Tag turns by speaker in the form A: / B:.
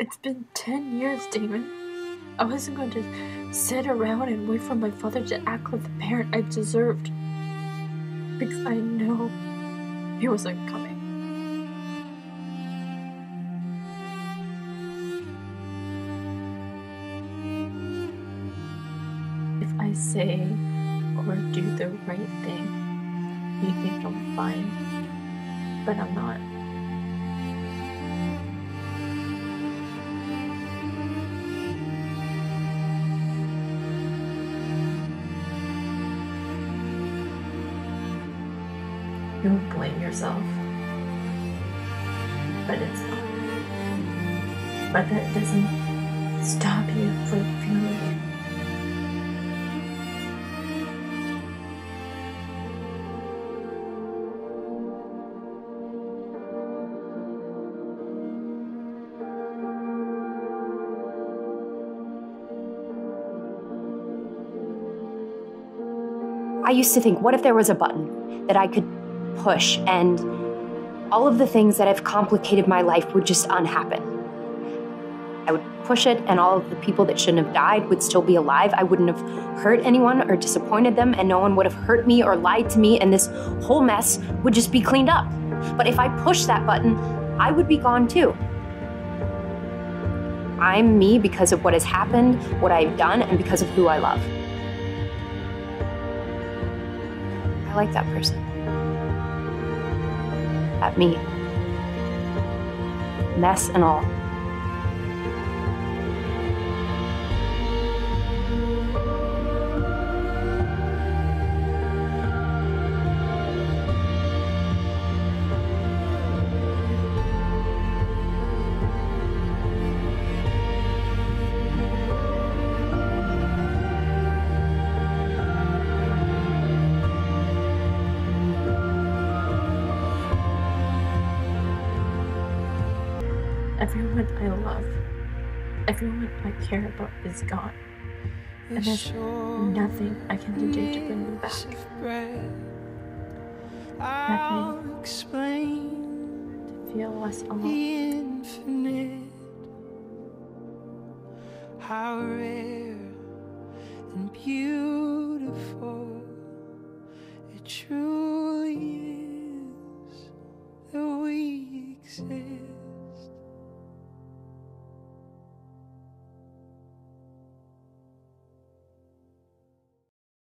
A: It's been 10 years, Damon. I wasn't going to sit around and wait for my father to act like the parent I deserved. Because I know he wasn't coming. If I say or do the right thing, you think I'm fine, but I'm not. You'll blame yourself, but it's not. But that doesn't stop you from feeling it.
B: I used to think, what if there was a button that I could push and all of the things that have complicated my life would just unhappen? I would push it and all of the people that shouldn't have died would still be alive. I wouldn't have hurt anyone or disappointed them, and no one would have hurt me or lied to me, and this whole mess would just be cleaned up. But if I pushed that button, I would be gone too. I'm me because of what has happened, what I've done, and because of who I love. I like that person. That me. Mess and all.
A: Everyone I love, everyone I care about is gone. And there's nothing I can do to bring them back. Nothing to feel less alone.
C: How rare and beautiful it truly